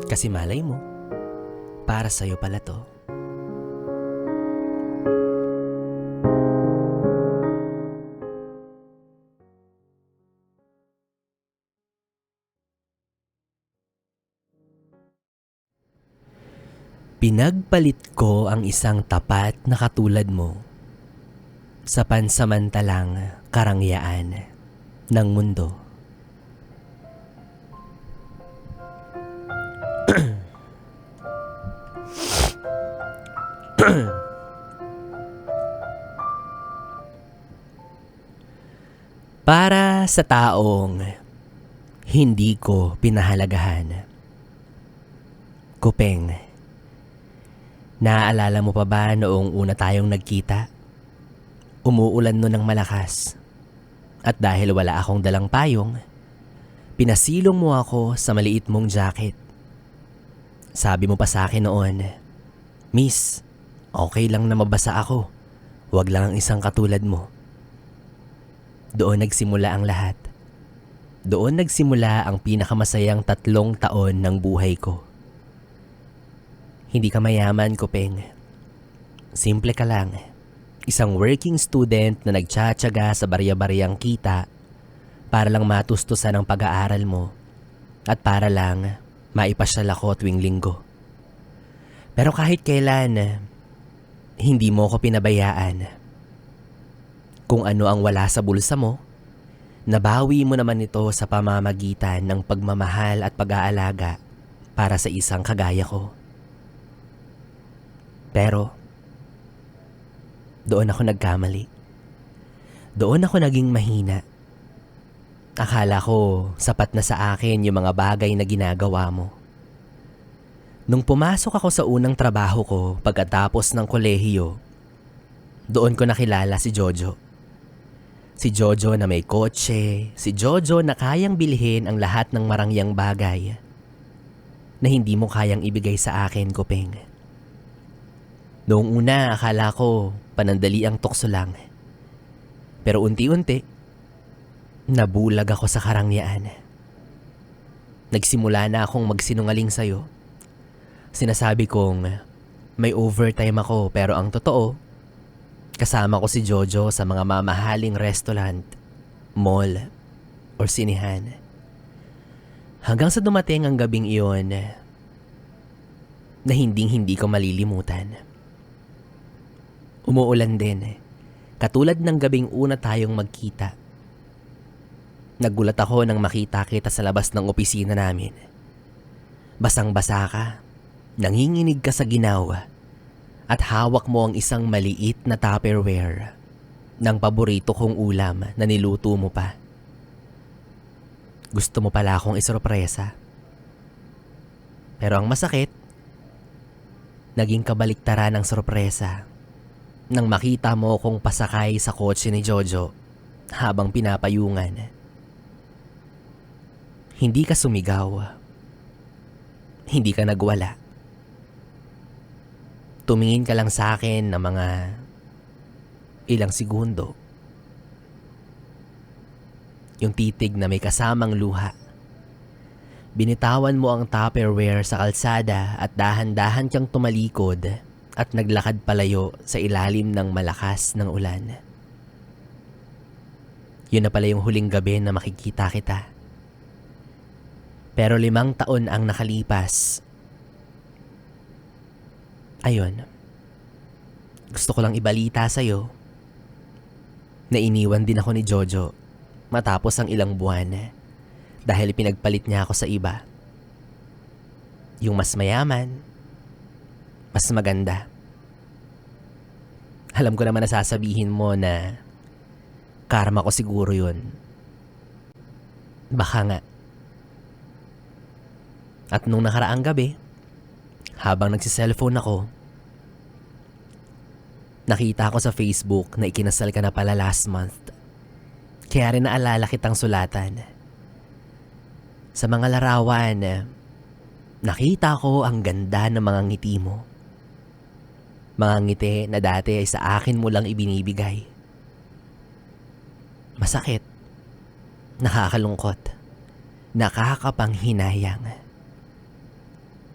Kasi malay mo, para sa'yo pala to. Pinagpalit ko ang isang tapat na katulad mo sa pansamantalang karangyaan ng mundo. Para sa taong hindi ko pinahalagahan. Kupeng, naaalala mo pa ba noong una tayong nagkita? Umuulan no ng malakas. At dahil wala akong dalang payong, pinasilong mo ako sa maliit mong jacket. Sabi mo pa sa akin noon, "Miss, okay lang na mabasa ako. Huwag lang ang isang katulad mo." Doon nagsimula ang lahat. Doon nagsimula ang pinakamasayang 3 taon ng buhay ko. Hindi ka mayaman, Kupeng. Simple ka lang. Isang working student na nagtsatsaga sa barya-baryang kita para lang matustusan ang pag-aaral mo at para lang maipasyal ako tuwing linggo. Pero kahit kailan, hindi mo ko pinabayaan. Kung ano ang wala sa bulsa mo, nabawi mo naman ito sa pamamagitan ng pagmamahal at pag-aalaga para sa isang kagaya ko. Pero, doon ako nagkamali. Doon ako naging mahina. Akala ko sapat na sa akin yung mga bagay na ginagawa mo. Nung pumasok ako sa unang trabaho ko pagkatapos ng kolehiyo, doon ko nakilala si Jojo. Si Jojo na may kotse, si Jojo na kayang bilhin ang lahat ng marangyang bagay na hindi mo kayang ibigay sa akin, Kupeng. Noong una, akala ko panandali ang tukso lang. Pero unti-unti, nabulag ako sa karangyaan. Nagsimula na akong magsinungaling sa'yo. Sinasabi kong may overtime ako pero ang totoo, kasama ko si Jojo sa mga mamahaling restaurant, mall, or sinihan. Hanggang sa dumating ang gabing iyon na hindi ko malilimutan. Umuulan din, katulad ng gabing una tayong magkita. Nagulat ako nang makita kita sa labas ng opisina namin. Basang-basa ka, nanginginig ka sa ginawa, at hawak mo ang isang maliit na Tupperware ng paborito kong ulam na niluto mo pa. Gusto mo pala akong isorpresa. Pero ang masakit, naging kabaliktaran ng sorpresa nang makita mo kong pasakay sa kotse ni Jojo habang pinapayungan. Hindi ka sumigaw. Hindi ka nagwala. Tumingin ka lang sa akin ng mga ilang segundo. Yung titig na may kasamang luha. Binitawan mo ang Tupperware sa kalsada at dahan-dahan kang tumalikod at naglakad palayo sa ilalim ng malakas ng ulan. Yun na pala yung huling gabi na makikita kita. Pero 5 taon ang nakalipas. Ayun, gusto ko lang ibalita sa'yo na iniwan din ako ni Jojo matapos ang ilang buwan dahil pinagpalit niya ako sa iba. Yung mas mayaman, mas maganda. Alam ko naman na sasabihin mo na karma ko siguro yun. Baka nga. At nung nakaraang gabi, habang nagsiselfone ako, nakita ko sa Facebook na ikinasal ka na pala last month. Kaya rin naalala kitang sulatan. Sa mga larawan, nakita ko ang ganda ng mga ngiti mo. Mga ngiti na dati ay sa akin mo lang ibinibigay. Masakit, nakakalungkot, nakakapanghinayang.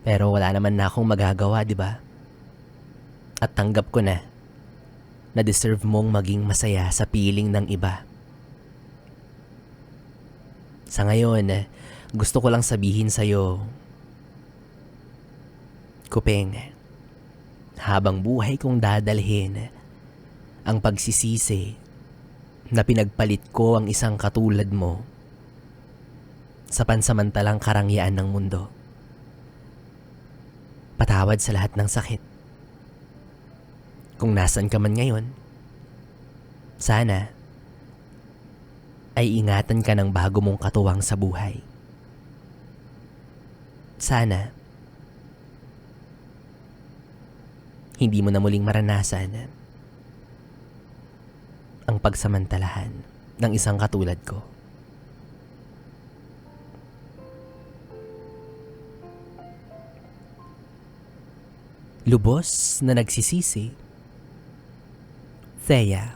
Pero wala naman na akong magagawa, di ba? At tanggap ko na deserve mong maging masaya sa piling ng iba. Sa ngayon, gusto ko lang sabihin sa'yo, Kupeng, habang buhay kong dadalhin ang pagsisisi na pinagpalit ko ang isang katulad mo sa pansamantalang karangyaan ng mundo. Patawad sa lahat ng sakit. Kung nasan ka man ngayon, sana ay ingatan ka ng bago mong katuwang sa buhay. Sana hindi mo na muling maranasan ang pagsamantalahan ng isang katulad ko. Lubos na nagsisisi, Thea.